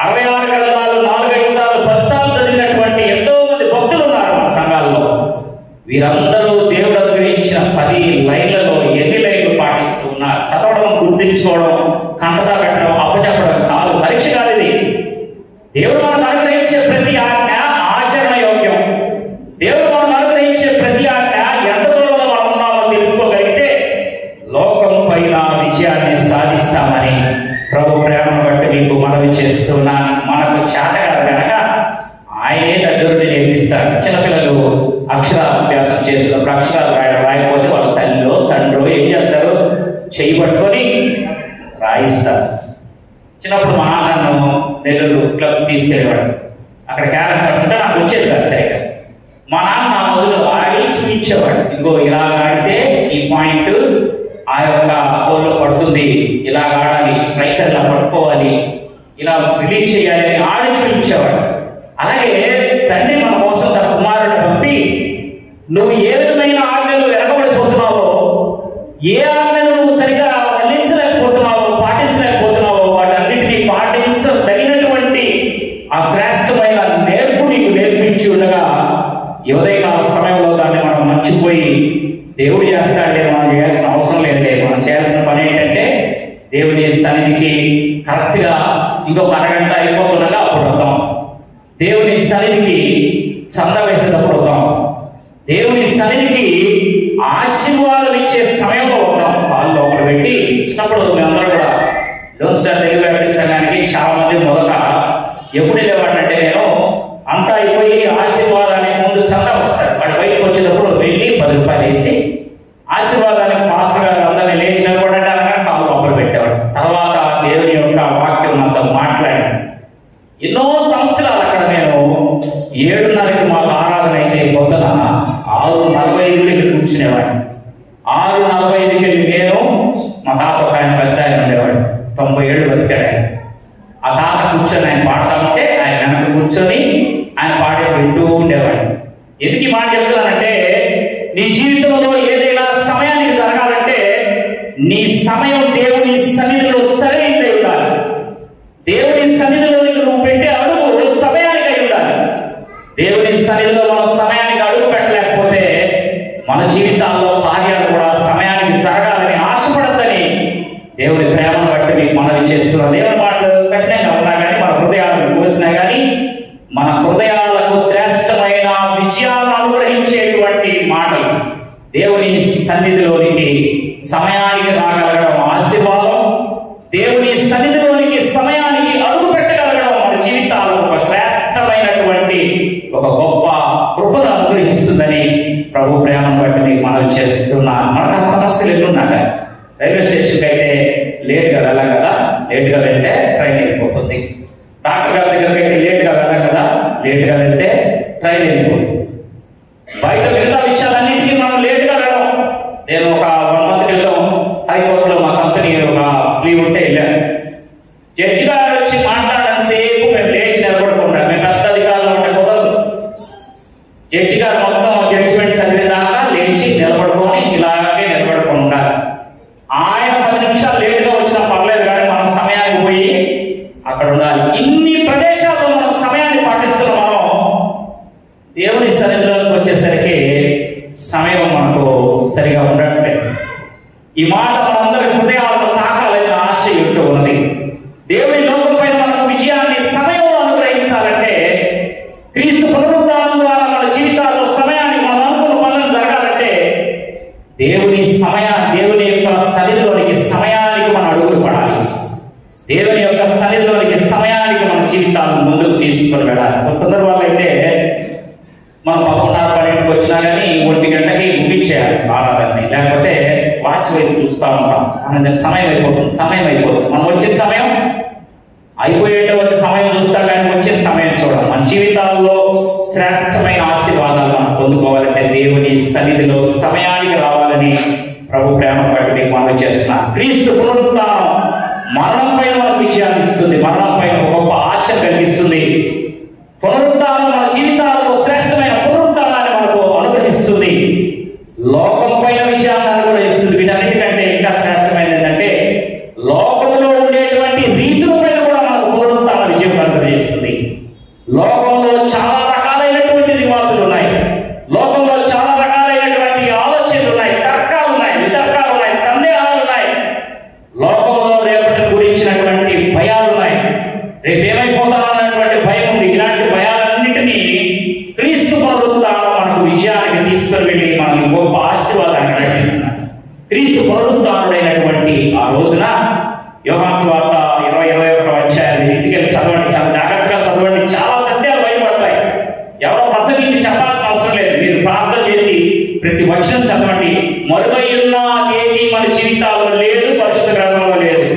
66 గ్రంథాలు 4-5 సార్లు 10 సార్లు చదివినటువంటి ఎంతో మంది భక్తులు ఉన్నారు మన సంఘాల్లో. వీరందరూ దేవుడు అనుగ్రహించిన 10 లైన్లలో ఎన్ని లైన్లు పాటిస్తూ ఉన్నారు? చదవడం, గుర్తించుకోవడం, కంటతా పెట్టడం, అప్పచెప్పడం కాదు, పరీక్ష కాదు ఇది. దేవుడు మనకు అనుగ్రహించే ప్రతి ఆజ్ఞ ఆచరణ యోగ్యం. దేవుడు మనకు అనుగ్రహించే ప్రతి ఆజ్ఞ ఎంత దూరంలో మనం ఉన్నామో తెలుసుకోగలిగితే లోకం పైన విజయాన్ని సాధిస్తామని ప్రభు ప్రేమను బట్టి మీకు మనవి చేస్తున్నాను. మనకు చేత కాదు కనుక ఆయనే దగ్గరుండి నేర్పిస్తాడు. చిన్నపిల్లలు అక్షరాభ్యాసం చేసినప్పుడు అక్షరాలు రాయకపోతే వాళ్ళ తల్లిలో తండ్రో ఏం చేస్తారు? చెయ్యి పట్టుకొని రాయిస్తారు. చిన్నప్పుడు మా నాన్నను నెల్లూరు క్లబ్ తీసుకెళ్ళేవాడు. అక్కడ క్యారమ్స్ ఆడుతుంటే నాకు వచ్చేది కాదు సరిగ్గా. మా నాన్న నా మొదలు ఆడి చూపించేవాడు. ఇంకో ఇలా ఆడితే ఈ పాయింట్ ఆ యొక్క హోల్లో పడుతుంది, ఇలా ఆడాలి, స్ట్రైకర్ ఇలా పట్టుకోవాలి, ఇలా రిలీజ్ చేయాలి అని ఆడి చూపించేవాడు. అలాగే తండ్రి మన కోసం తన కుమారుని పంపి నువ్వు ఏ విధమైన ఆజ్ఞలు వెనకబడిపోతున్నావో, ఏ ఆజ్ఞలు నువ్వు సరిగా వల్లించలేకపోతున్నావో, పాటించలేకపోతున్నావో వాటన్నిటినీ పాటించదగినటువంటి ఆ శ్రేష్టమైన నేర్పు నీకు నేర్పించి ఉండగా ఉదయకాల సమయంలో దాన్ని మనం మర్చిపోయి దేవుడు చేస్తాడే మనం చేయాల్సిన అవసరం లేదులే. మనం చేయాల్సిన పని ఏంటంటే దేవుని సన్నిధికి కరెక్ట్గా ఇంకొక అరగంట అయిపోతుండగా అప్పుడు వద్దాం. దేవుని సన్నిధికి చంద వేసేటప్పుడు వద్దాం. దేవుని సన్నిధికి ఆశీర్వాదం ఇచ్చే సమయంలో వద్దాం. వాళ్ళు ఒకరు పెట్టి చిన్నప్పుడు మేమందరూ కూడా లోన్ స్టార్ తెలుగు వ్యాపారి సంఘానికి చాలా మంది మొదట ఎప్పుడు వెళ్ళేవాడంటే నేను అంతా అయిపోయి ఆశీర్వాదానికి ముందు చంద వస్తాడు. వాడు బయటకు వచ్చేటప్పుడు వెళ్ళి 10 రూపాయలు వేసి ఆశీర్వాదానికి మాస్టర్ గారు అందరినీ లేచిన కూడా కాలు లోపల పెట్టేవాడు. తర్వాత దేవుని యొక్క వాక్యం నాతో మాట్లాడి ఎన్నో సంవత్సరాలు అక్కడ నేను 7:30కి మాకు ఆరాధన అయితే పొద్దున 6:45కి కూర్చునేవాడిని. 6:45కి నేను మా తాత ఒక ఆయన పెద్ద ఆయన ఉండేవాడు, 90 ఏళ్ళు బతికాడు ఆయన. ఆ తాత కూర్చొని ఆయన పాడుతూ ఉంటే ఆయన వెనక కూర్చొని ఆయన పాడే వింటూ ఉండేవాడు. ఎందుకు ఈ మాట చెప్తున్నానంటే నీ జీవితంలో ఏదైనా సమయానికి జరగాలంటే నీ సమయం దేవుని సన్నిధిలో సరైనది ఉండాలి. దేవుని సన్నిధిలో నువ్వు పెట్టే అడుగు సమయానికి అయి ఉండాలి. దేవుని సన్నిధిలో మనం సమయానికి అడుగు పెట్టలేకపోతే మన జీవితాల్లో కార్యాలు కూడా సమయానికి జరగాలని ఆశపడద్దని దేవుని ప్రేమను బట్టి మీకు మనవి చేస్తున్నాను. దేవుని మాటలు కఠినంగా ఉన్నా కానీ మన హృదయాలను కోసినా కానీ మన హృదయాలకు శ్రేష్టమైన విజయాలను అనుగ్రహించేటువంటి మాటలు. దేవుని సన్నిధిలోనికి సమయానికి రాగలగడం ఆశీర్వాదం. దేవుని సన్నిధిలోనికి సమయానికి అడుగు పెట్టగలగడం మన జీవితాల్లో ఒక శ్రేష్టమైనటువంటి ఒక గొప్ప కృపను అనుగ్రహిస్తుందని ప్రభు ప్రేమను బట్టి మీకు మనవి చేస్తున్నాను. మనకు ఆ సమస్యలు ఎన్నున్నాక రైల్వే స్టేషన్కి అయితే లేట్గా వెళ్ళాం కదా, లేట్గా వెళ్తే ట్రైన్ వెళ్ళిపోతుంది. డాక్టర్ గారి దగ్గరికి అయితే లేట్గా వెళ్ళాం కదా, లేట్గా వెళ్తే ట్రైన్ వెళ్ళిపోతుంది. బయట మిగతా విషయాలన్నింటినీ మనం లేట్గా వెళ్ళాం. నేను ఒక 1 month క్రితం హైకోర్టులో మా కంపెనీ ఒక లీవ్ ఉంటే వెళ్ళాను. జడ్జి గారు వచ్చి మాట్లాడడం సేపు మేము లేచి నిలబడుకుంటాం. మేము పెద్ద అధికారులు ఉంటే కుదరదు. జడ్జి గారు మొత్తం జడ్జిమెంట్ చదివేదాకా లేచి నిలబడుకొని ఇలాగే నిలబడుకొని ఉండాలి. ఆయన 10 నిమిషాలు లేటుగా వచ్చినా పర్లేదు, కానీ మనం సమయానికి పోయి అక్కడ ఉండాలి. ఇన్ని ప్రదేశాల్లో మనం సమయాన్ని పాటిస్తున్నాం. మనం దేవుని సన్నిధిలోకి వచ్చేసరికి సమయం మనకు సరిగా ఉండట్లేదు. ఈ మాట మనందరి హృదయాలను తాకాలని ఆశ ఉంటూ ఉన్నది. దేవుని లోకం పైన మనకు విజయాన్ని సమయంలో అనుగ్రహించాలంటే ఉండాలి. కొన్ని సందర్భాల్లో అయితే మనం 11:30-12కి వచ్చినా కానీ 1 గంటకి ముగించేయాలి ఆరాధనని, లేకపోతే వాచ్ వైపు చూస్తూ ఉంటాం. మన సమయం అయిపోతుంది. మనం వచ్చిన సమయం అయిపోయేటువంటి సమయం చూస్తాం కానీ వచ్చిన సమయం చూడాలి. మన జీవితాల్లో శ్రేష్టమైన ఆశీర్వాదాలు మనం పొందుకోవాలంటే దేవుని సన్నిధిలో సమయానికి రావాలని ప్రభు ప్రేమ బట్టి మీకు మనం చేస్తున్నా. క్రీస్తు పునరుత్థానం మరణంపై మనకు విజయాన్ని ఇస్తుంది, మరణంపై గొప్ప ఆశ కలిగిస్తుంది. పునరుత్థానం మన జీవితాల్లో శ్రేష్టమైన పునరుత్థానాన్ని మనకు అనుగ్రహిస్తుంది, లోకం పైన విజయాన్ని అనుగ్రహిస్తుంది. వీటన్నిటికంటే ఇంకా శ్రేష్టమైనది ఏంటంటే లోకంలో ఉండేటువంటి రీతుల పైన కూడా మనకు పునరుత్థాన విజయం అనుగ్రహిస్తుంది. లోకంలో చాలా రకాలైనటువంటి నివాసులు ఉన్నాయి, లోకంలో చాలా రకాలైనటువంటి ఆలోచనలు ఉన్నాయి, తర్కాలు ఉన్నాయి, వితర్కాలు ఉన్నాయి, సందేహాలు ఉన్నాయి. లోకంలో రేపటి గురించినటువంటి భయాలు ఉన్నాయి, రేపు ఏమైపోతానన్నటువంటి భయం ఉంది. ఇలాంటి భయాలన్నింటినీ క్రీస్తు పునరుత్థానం మనకు విజయానికి తీసుకుని వెళ్ళి మనకు గొప్ప ఆశీర్వాదాన్ని నడిపిస్తున్నాడు. క్రీస్తు పునరుత్థానుడైనటువంటి ఆ రోజున యోహాను సువార్త 20-21 అధ్యాయాలు ఇంటికి వెళ్ళి చదవండి, చాలా జాగ్రత్తగా చదవండి. చాలా సత్యాలు బయటపడతాయి. ఎవరో ప్రసంగించి చెప్పాల్సిన అవసరం లేదు, మీరు ప్రార్థన చేసి ప్రతి వచనం చదవండి. మరుగైయున్న తేదీ మన జీవితాల్లో లేదు, పరిశుద్ధ గ్రంథంలో లేదు.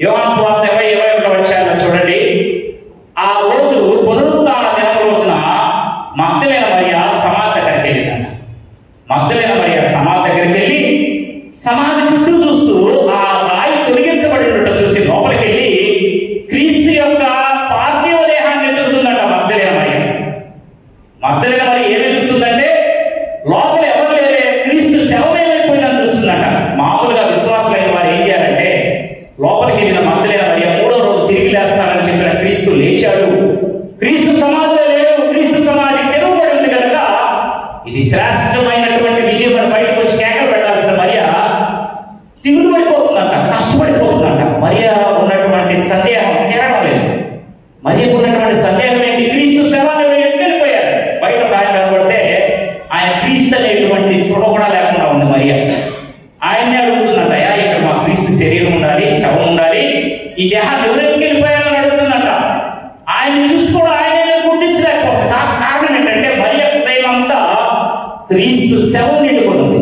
యోహాను సువార్త 20-21 అధ్యాయాల్లో చూడండి. ఆ రోజు పునరుత్థాన దినం రోజున మగ్దలేన మరియ సమాధి దగ్గరికి వెళ్ళిందంట. మగ్దలేన మరియ సమాధి దగ్గరికి వెళ్ళి సమాధి చుట్టూ చూస్తూ ఆ రాయి తొలగించబడినట్టు చూసి లోపలికి వెళ్ళి క్రీస్తు యొక్క పార్థివ దేహాన్ని ఎదుగుతుందంట మగ్దలేన మరియ. మగ్దలేన మరియ ఏమి ఎదుగుతుందంటే లోపల ఎవరు లేరే, క్రీస్తు శవమేమైపోయిందని చూస్తుందంట. మామూలుగా విశ్వాసులైన వారు ఏం చేయాలంటే లోపలికి వెళ్ళిన మగ్దలేన మరియ 3వ రోజు తిరిగి లేస్తానని చెప్పిన క్రీస్తు లేచాడు, క్రీస్తు సమాధిలో లేడు, క్రీస్తు సమాధి తెరవబడి ఉంది కనుక ఇది శ్రేష్టమైనటువంటి విజయం అని బయటకు వచ్చి కేకలు పెట్టాల్సిన మరియ తిరుగులు పడిపోతుందంట, కష్టపడిపోతుందంట. మరియ ఉన్నటువంటి సందేహం తీరడం లేదు. మరియకు ఉన్నటువంటి సందేహం ఏంటి? క్రీస్తు శవాన్ని వెళ్ళిపోయారు. బయట ఆయన కనబడితే ఆయన క్రీస్తు అనేటువంటి స్పృహ కూడా లేకుండా ఉంది మరియ. ఆయన్నే అడుగుతుందంట, అయ్యా ఇక్కడ మా క్రీస్తు శరీరం ఉండాలి, శవం ఉండాలి, ఈ దేహాన్ని ఎవరెత్తుకు వెళ్ళిపోయారని అడుగుతుందంట. ఆయన చూసి కూడా ఆయన గుర్తించలేకపోతుంది. కారణం ఏంటంటే మరియ హృదయం అంతా క్రీస్తు శవం నిండుకుంది.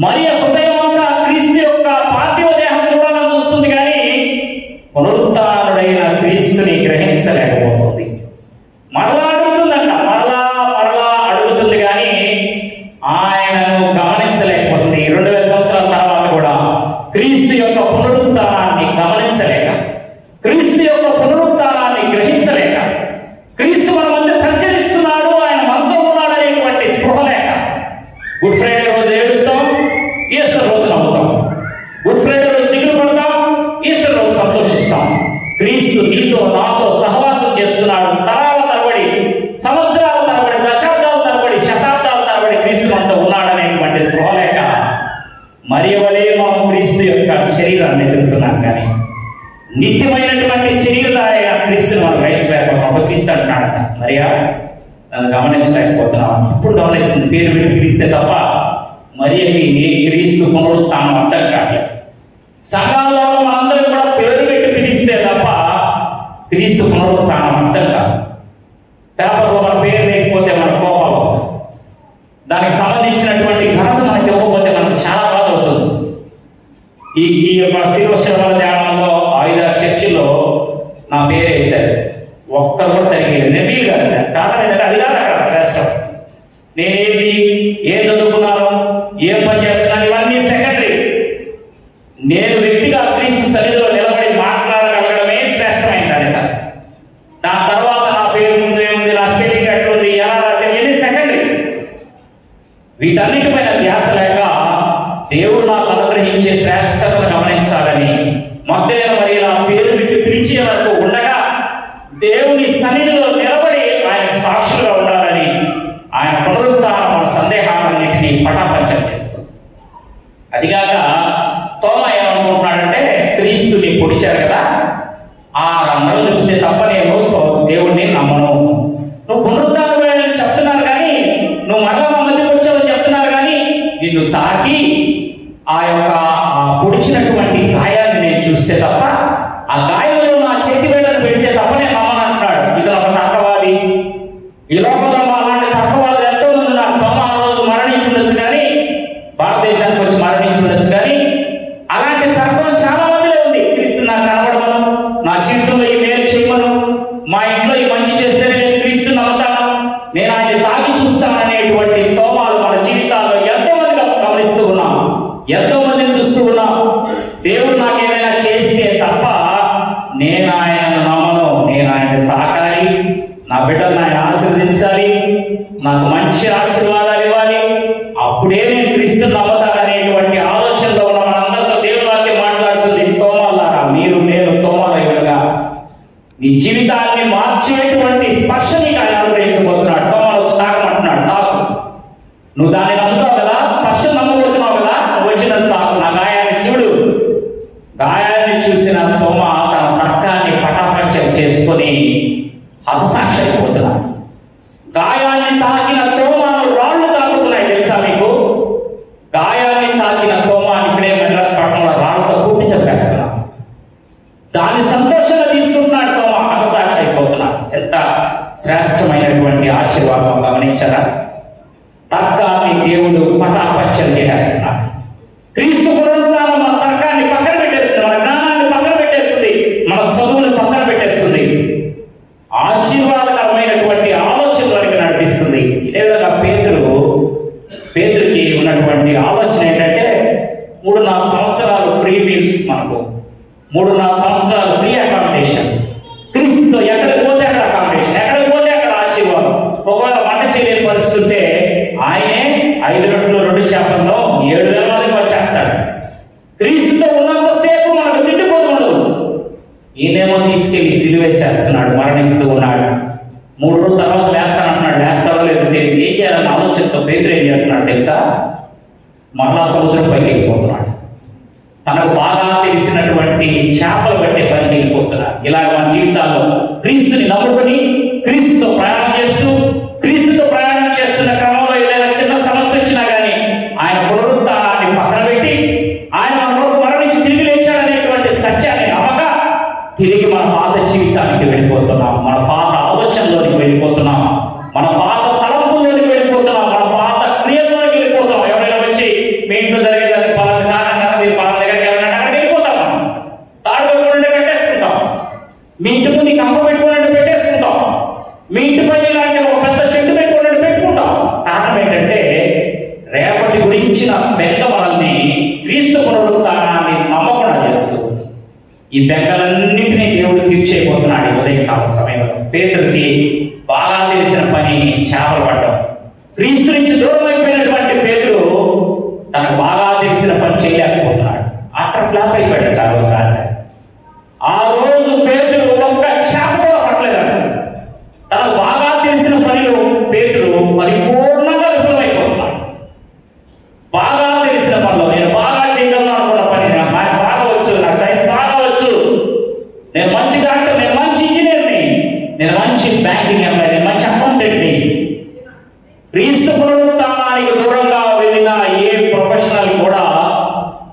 మరియ హృదయం అంతా క్రీస్తు యొక్క పార్థివ దేహం చూడాలని చూస్తుంది, కానీ పునరుత్థానుడైన క్రీస్తుని గ్రహించలేకపోతుంది. మరలా అడుగుతుందంట, మరలా అడుగుతుంది, కానీ ఆయనను గమనించలేకపోతుంది. 2000 సంవత్సరాల తర్వాత కూడా క్రీస్తు యొక్క పునరుత్థానాన్ని గమనించలేక, క్రీస్తు యొక్క పునరుత్థానాన్ని గ్రహించలేక, క్రీస్తు మన మధ్య సంచరిస్తున్నాడు, ఆయన మనతో ఉన్నాడు అనేటువంటి స్పృహ లేక గుడ్ ఫ్రైడే రోజు ఏడుస్తాం, ఈస్టర్ రోజు నవ్వుతాం. గుడ్ ఫ్రైడే రోజు దిగులు పడతాం, ఈస్టర్ రోజు సంతోషిస్తాం. క్రీస్తు నీతో నాతో సహవాసం చేస్తున్నాడు. తరాల తరబడి, సంవత్సరాల తరబడి, దశాబ్దాల తరబడి, శతాబ్దాల తరబడి క్రీస్తు మనతో ఉన్నాడనేటువంటి స్పృహ లేక మరి వలే మనం క్రీస్తు యొక్క శరీరాన్ని ఎదుగుతున్నాం, కానీ నిత్యమైనటువంటి శరీరాయ క్రీస్తుని మనం గ్రహించలేకపోతున్నాం. క్రీస్తు అంటున్నాడంట, మరియా నన్ను గమనించలేకపోతున్నాం. ఇప్పుడు గమనిస్తుంది, పేరు పెట్టి క్రీస్తే తప్ప మరియకి క్రీస్తు పునరుత్థానం అర్థం కావట్లేదు. సంఘాల్లో మనందరం కూడా పేరు పెట్టి పిలిస్తే తప్ప క్రీస్తు పునరుత్థానం అర్థం కాదు. పేపర్లో మన పేరు లేకపోతే మన కోపాలు వస్తాయి. దానికి సంబంధించినటువంటి ఘనత మనకి ఇవ్వకపోతే మనకు చాలా బాధ అవుతుంది. ఈ యొక్క శిరోశ్రమల ధ్యానంలో 5-6 చర్చిల్లో నా పేరు వేశారు, ఒక్కరు కూడా సరిగ్గా లేదు. నేను ఫీల్ కాదు. కారణం ఏంటంటే అది కాదు అక్కడ శ్రేష్టం. నేనేది, ఏం చదువుకున్నాను, ఏం పని చేస్తున్నాను, ఇవన్నీ సెకండరీ. నేను వ్యక్తిగా క్రీస్తు సన్నిధిలో నిలబడి మాట్లాడగలగడమే శ్రేష్టమైంది అంట. దాని తర్వాత నా పేరు ముందు ఏముంది, నా స్పెల్లింగ్ ఎట్లుంది, ఎలా రాసేది, ఇవన్నీ సెకండరీ. వీటన్నిటిపైన ధ్యాస లేక దేవుడు నాకు అనుగ్రహించే శ్రేష్టతను గమనించాలని మగ్దలేన మరియ నా పేరు పెట్టి పిలిచే వరకు ఉండగా దేవుని సన్నిధిలో నిలబడి ఆయన సాక్షులుగా ఉండాలని ఆయన పునరుత్థానం మన సందేహాలన్నింటినీ పటాపంచం చేస్తుంది. అదిగాక తోమ ఏమనుకుంటున్నాడంటే, క్రీస్తుని పొడిచారు కదా, ఆ రంగులు చూస్తే తప్ప నేను దేవుడిని నమ్మను. నువ్వు పునరుత్థానం చెప్తున్నారు కానీ, నువ్వు మరలా మా మధ్యకి వచ్చావని చెప్తున్నారు కానీ, నిన్ను తాకి ఆ యొక్క పొడిచినటువంటి గాయాన్ని నేను చూస్తే తప్ప, ఆ గాయంలో నా చేతి వేళ్ళను పెడితే తప్ప నేను నమ్మను అంటున్నాడు. ఇతను ఒక తర్కవాది, ఈ లోకంలో అలాంటి తర్కవాదులు ఎంతో మంది ఉన్నారు. తోమా ఆ రోజు మరణించి ఉండొచ్చు కానీ, భారతదేశానికి వచ్చి మరణించి ఉండొచ్చు కానీ, అలాంటి తర్కం చాలా మందిలో ఉంది. క్రీస్తు నాకు కనబడమను, నా జీవితంలో ఈ మేలు చేయమను, మా ఇంట్లో ఈ మంచి చేస్తేనే నేను క్రీస్తుని నమ్ముతాను, నేను ఆయన తాకి చూస్తాననేటువంటి తోమాలు మన జీవితాల్లో ఎంతో మందిగా గమనిస్తూ ఉన్నాం, ఎంతో మందిని చూస్తూ ఉన్నాం. దేవుడు నాకు ఏమైనా చేస్తే తప్ప నేను ఆయనను నమ్మను, నేను ఆయన తాకాలి, నా బిడ్డలను ఆయన ఆశీర్వదించాలి, నాకు మంచి ఆశీర్వాదాలు ఇవ్వాలి, అప్పుడే నేను క్రీస్తుని నమ్ముతాననేటువంటి ఆలోచనలో ఉన్న మనందరితో దేవుని వాక్యం మాట్లాడుతుంది. తోమాలారా, మీరు నేను తోమాలయ్యగా నీ జీవితాన్ని మార్చేటువంటి స్పర్శ నీకు ఆయన అనుగ్రహించబోతున్నాడు. తోమాలు వచ్చి తాకమంటున్నాడు, తాకు, నువ్వు దాన్ని నమ్ముతావు కదా, స్పర్శ నమ్మబోతున్నావు కదా, నువ్వు వచ్చిన తాకు, నా గాయాన్ని చూడు. గాయాన్ని చూసిన తోమా తన తర్కాన్ని పటాపంచం చేసుకొని హతసాక్షిపోతున్నాడు. గాయాన్ని తాకిన తోమాను రాళ్ళు తాకుతున్నాయి. తెలుసా మీకు? గాయాన్ని తాకిన తోమాని ఇక్కడే మెడ్రాస్ పట్టణంలో రాళ్ళతో కూట్టి చంపేస్తున్నాడు. దాన్ని సంతోషంగా తీసుకుంటున్నాడు తోమా, హతసాక్షి అయిపోతున్నాడు. ఎంత శ్రేష్టమైనటువంటి ఆశీర్వాదం గమనించారా? తర్కాన్ని దేవుడు పటాపంచం చేసేస్తున్నాడు. క్రీస్తు పునరుత్థానం మన తర్కాన్ని పక్కన పెట్టేస్తుంది, మన జ్ఞానాన్ని పక్కన పెట్టేస్తుంది, మన చదువుని పక్కన పెట్టేస్తుంది, ఆశీర్వాదకరమైనటువంటి ఆలోచనలకు నడిపిస్తుంది. ఇదే విధంగా పేతురుకి ఉన్నటువంటి ఆలోచన ఏంటంటే 3-4 సంవత్సరాలు ఫ్రీ మీల్స్, మనకు 3-4 సంవత్సరాలు ఫ్రీ అకామిడేషన్. క్రీస్తుతో ఎక్కడికి పోతే అక్కడ అకామిడేషన్, ఎక్కడికి పోతే అక్కడ ఆశీర్వాదం. ఒకవేళ వంట చేయలేని పరిస్థితి ఉంటే ఆయనే 5 రొట్టెలు 2 చేపల్లో 7,000 మందికి వచ్చేస్తాడు. క్రీస్తుతో ఉన్నంతసేపు మనకు తిట్టుకోదు ఉండదు. ఈయనేమో తీసుకెళ్లి సిలువేసేస్తున్నాడు, మరణిస్తూ ఉన్నాడు. 3 రోజుల తర్వాత లేస్తానంటున్నాడు. లేస్తాడో లేదో తెలియదు. ఏం చేయాలని ఆలోచనతో పేతురు ఏం చేస్తున్నాడు తెలుసా? మరలా సముద్రం పైకి వెళ్ళిపోతున్నాడు. తనకు బాగా తెలిసినటువంటి చేపలు పట్టే పనికి వెళ్ళిపోతున్నాడు. ఇలాగ మన జీవితాల్లో క్రీస్తుని నమ్ముకుని క్రీస్తుతో ప్రయాణం చేస్తూ, క్రీస్తుతో ప్రయాణం చేస్తున్న క్రమంలో ఏదైనా చిన్న సమస్య వచ్చినా కానీ ఆయన పునరుత్థానాన్ని పక్కన పెట్టి ఆయన మన కొరకు మరణించి తిరిగి లేచాడనేటువంటి సత్యాన్ని నమ్మక తిరిగి మన పాత జీవితానికి వెళ్ళిపోతున్నాం, మన పాత ఆలోచనలోనికి వెళ్ళిపోతున్నాం, మన పాత తలంపుల్లోనికి వెళ్ళిపోతున్నాం, మన పాత క్రియల్లోనికి వెళ్ళిపోతున్నాం. ఎవరైనా వచ్చి మీ ఇంట్లో జరిగేదాన్ని పలానా కారణంగా మీరు పలానా దగ్గరికి ఎవరైనా అక్కడికి వెళ్ళిపోతాం. తాడు పెట్టుకుంటే పెట్టేసుకుంటాం, మీ ఇంటి ముందు కంప పెట్టుకున్నట్టు పెట్టేసుకుంటాం, మీ ఇంటి పైన ఇలాంటి ఒక పెద్ద చెట్టు పెట్టుకున్నట్టు పెట్టుకుంటాం. కారణం ఏంటంటే రేపటి గురించిన బెంగ మనల్ని క్రీస్తు పునరుత్థానాన్ని నమ్మకుండా చేస్తూ ఈ బెంగలన్నింటినీ దేవుడు తీర్చేయబోతున్నాడు. ఈ ఉదయకాల సమయంలో పేతురుకి బాగా తెలిసిన పని చేపలు పడ్డం. క్రీస్తు నుంచి దూరం అయిపోయినటువంటి పేతురు తనకు బాగా తెలిసిన పని చేయలేకపోతున్నాడు. అట్టర్ ఫ్లాప్ అయిపోయాడు ఆ రోజు రాత్రి. ఆ రోజు పేతురు ఒక్క చేప కూడా పట్టలేదు. తనకు బాగా తెలిసిన పనిలో పేతురు పరిపూర్ణంగా విఫలమైపోతున్నాడు. బాగా తెలిసిన పనిలో నేను బాగా చేయగలను అనుకున్న పని, నాకు మ్యాథ్స్ బాగా వచ్చు, నాకు సైన్స్ బాగా వచ్చు, నేను మంచి డాక్టర్, నేను మంచి ఇంజనీర్ని, నేను మంచి బ్యాంకింగ్ ఎంప్లాయ్, నేను మంచి అకౌంటెంట్ని. క్రీస్తు పునరుత్థానానికి దూరంగా వెళ్ళిన ఏ ప్రొఫెషనల్ కూడా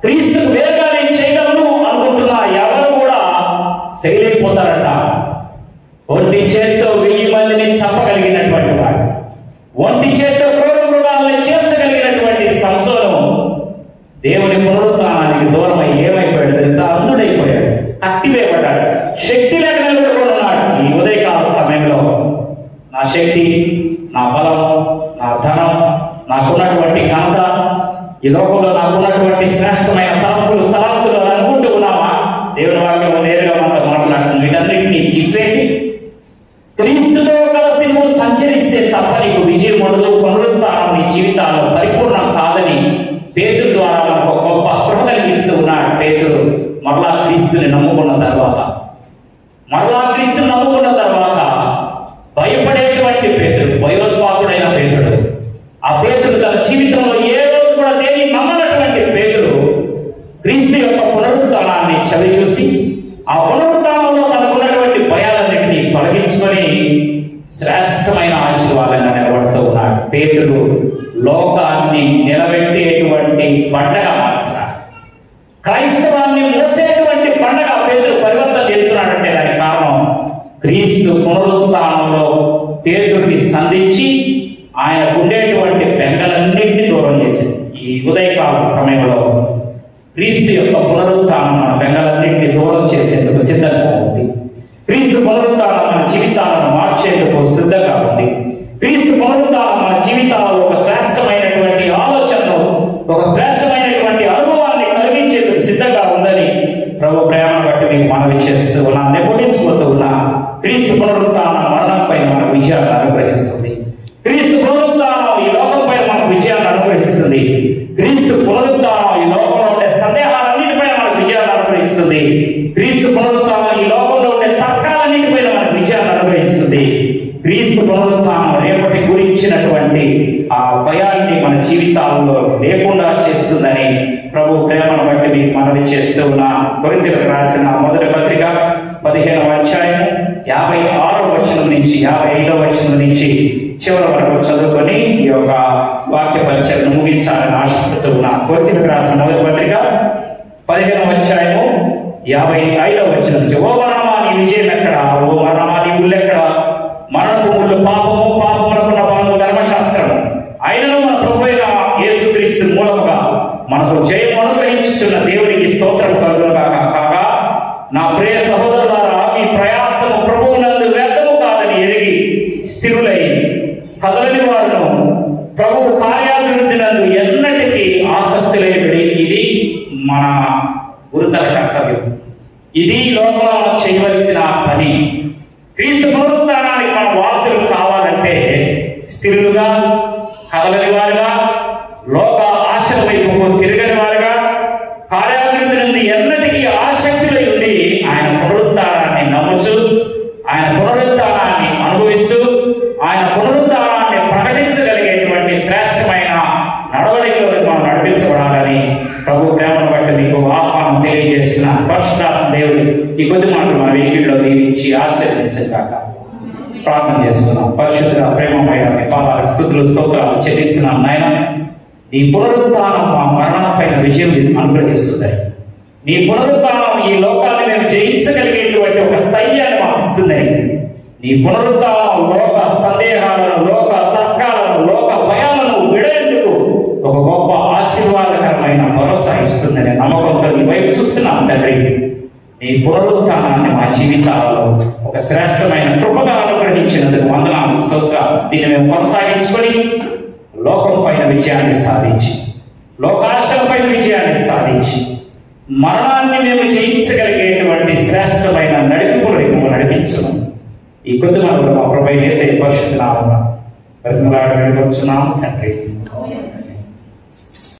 క్రీస్తుకు వేరుగా నేను చేయగలను అనుకుంటున్నా ఎవరు కూడా ఫెయిల్ అయిపోతారట. ఒంటి చేత్తో 1000 మందిని చంపగలిగినటువంటి వాడు, ఒంటి చేత్తో క్రూర మృగాలను చేర్చగలిగినటువంటి సంసోను దేవుని పునరుత్థానానికి దూరమై ఏమైపోయాడు తెలుసా? అంధుడైపోయాడు, కట్టివేయబడ్డాడు, శక్తి లేక నిలబడుకొని ఉన్నాడు. ఈ ఉదయకాల సమయంలో నా శక్తి, నా బలం, నా ధనం, నాకున్నటువంటి ఘనత, ఈ లోకంలో నాకున్నటువంటి శ్రేష్టమైన తలంతులు అనుకుంటూ ఉన్నావా? దేవుని వాక్యం నేరుగా మనతో మాట్లాడుతుంది. వీటన్నిటినీ తీసివేసి క్రీస్తుతో కలిసి నువ్వు సంచరిస్తే తప్ప నీకు విజయం ఉండదు. పునరుత్థానం నీ జీవితాల్లో పరిపూర్ణం కాదని పేతురు ద్వారా మనకు గొప్ప స్పృహ కలిగిస్తూ ఉన్నాడు. పేతురు మరలా క్రీస్తుని నమ్ముకున్న తర్వాత భయపడేటువంటి పేతురు, భయోత్పాతుడైన పేతుడు, ఆ పేతుడు తన జీవితంలో ఏ రోజు కూడా దేని నమ్మనటువంటి పేతుడు క్రీస్తు యొక్క పునరుత్థానాన్ని చవి చూసి ఆ పునరుత్థానంలో తనకున్నటువంటి భయాలన్నింటినీ తొలగించుకొని శ్రేష్టమైన ఆశీర్వాదంగా నిలబడుతూ ఉన్నాడు. పేతుడు లోకాన్ని నిలబెట్టేటువంటి పండగ మారుతున్నాడు. క్రైస్తవాన్ని మోసేటువంటి పండగ పేతుడు పరివర్తన చేస్తున్నాడంటే దానికి కారణం క్రీస్తు పునరుత్థానంలో పేతురుని సంధించి ఆయన ఉండేటువంటి బెంగలన్నింటినీ దూరం చేసింది. ఈ ఉదయకాల సమయంలో క్రీస్తు యొక్క పునరుత్థానం మన బెంగలన్నింటినీ దూరం చేసేందుకు సిద్ధంగా ఉంది. క్రీస్తు పునరుత్థానం మన జీవితాలను మార్చేందుకు సిద్ధంగా ఉంది. క్రీస్తు పునరుత్థానం మన జీవితాలలో ఒక శ్రేష్టమైనటువంటి ఆలోచనను, ఒక శ్రేష్టమైనటువంటి అనుభవాన్ని కలిగించేందుకు సిద్ధంగా ఉందని ప్రభు ప్రేమను బట్టి మీకు మనవి చేస్తూ ఉన్నా, నెప్పుడించుకుంటూ ఉన్నా. క్రీస్తు పునరుత్థానం మరణంపై మనకు విజయాన్ని అనుగ్రహిస్తుంది. క్రీస్తు పునరుత్థానం ఈ లోకంపై మనకు విజయాన్ని అనుగ్రహిస్తుంది. క్రీస్తు పునరుత్థానం ఈ లోకంలో ఉండే సందేహాలన్నిటిపై మనకు విజయాన్ని అనుగ్రహిస్తుంది. క్రీస్తు పునరుత్థానం ఈ లోకంలో ఉండే తర్కాలన్నిటిపై మనకు విజయాన్ని అనుగ్రహిస్తుంది. క్రీస్తు పునరుత్థానం రేపటి గురించినటువంటి ఆ భయాన్ని మన జీవితాల్లో లేకుండా చేస్తుందని ప్రభు ప్రేమను బట్టి మీకు మనవి చేస్తూ ఉన్నా. కొరింథీయులకు రాసిన మొదటి పత్రిక 15వ అధ్యాయం 56వ వచనం నుంచి 55వ వచనం నుంచి చివరి వరకు చదువుకొని ఈ యొక్క వాక్య పరిచయను ముగించాలని ఆశపడుతూ ఉన్నా. కొరింథీయులకు రాసిన మొదటి పత్రిక 15వ అధ్యాయము 55వ వచనం నుంచి, ఓ మరణమా నీ విజయం ఎక్కడ, ఓ మరణమా నీ ముళ్ళెక్కడ, మరణపు ముళ్ళు పాపము, పాపమునకున్న బలము ధర్మశాస్త్రము, అయినను మన ప్రభువైన యేసుక్రీస్తు మూలముగా మనకు జయం అనుగ్రహించుచున్న దేవునికి స్తోత్రం కలుగునుగాక. కాగా నా ప్రియ సహోదరులారా, మీ ప్రయాసము ప్రభువునందు వ్యర్థము కాదని ఎరిగి స్థిరులై కదలని వారును ప్రభువు కార్యాభివృద్ధి నందు ఎన్నటికీ ఆసక్తి లేని ఇది మన గురుతర కర్తవ్యం. ఇది లోకంలో మనం చేయవలసిన పని. క్రీస్తు పునరుత్థానానికి మనం వారసులు కావాలంటే స్థిరులుగా, కదలని వారుగా, లోక ఆశల వైపు తిరగని వారుగా, కార్యాభివృద్ధి నుండి ఎన్నటికీ ఆసక్తులై ఉండి ఆయన పునరుత్థానాన్ని నమ్ముచు, ఆయన పునరుత్థానాన్ని అనుభవిస్తూ, ఆయన పునరుత్థానాన్ని ప్రకటించగలిగేటువంటి శ్రేష్టమైన నడవడికలను మనం నడిపించబడాలని ప్రభు ప్రేమను బట్టి మీకు ఆహ్వానం తెలియజేస్తున్నాను. పరిశుద్ధాత్మ దేవుడు ఈ కొద్ది మాటలు మన వీటిలో దీవించి ఆశీర్వదించగాక. ప్రార్థన చేస్తున్నాం. పరిశుద్ధ ప్రేమమైన మీ పాదాలకు స్తుతులు స్తోత్రాలు చెల్లిస్తున్నాం. నాయన, నీ పునరుత్థానం మా మరణం పైన విజయం అనుగ్రహిస్తుంది. నీ పునరుత్థానం ఈ లోకాన్ని మేము జయించగలిగేటువంటి ఒక స్థైర్యాన్ని మాకు ఇస్తుంది. నీ పునరుత్థానం లోక సందేహాలను, లోక తర్కాలను, లోక భయాలను విడేందుకు ఒక గొప్ప ఆశీర్వాదకరమైన భరోసా ఇస్తుందని నమ్మకంతో నీ వైపు చూస్తున్నాం తండ్రి. నీ పునరుత్థానాన్ని మా జీవితాలలో ఒక శ్రేష్టమైన కృపగా అనుగ్రహించినందుకు వందనాలు, స్తోత్రాలు. దీన్ని మేము కొనసాగించుకొని లోకం పైన విజయాన్ని సాధించి, లోకాశల పైన విజయాన్ని సాధించి, మరణాన్ని మేము జయించగలిగేటువంటి శ్రేష్టమైన నడిపింపులు నడిపించడం ఈ కొద్ది మనకు మా ప్రభువైన యేసయ్య పరిశుద్ధ నామమున బ్రతిమలాడి వేడుకొంచున్నాము తండ్రి.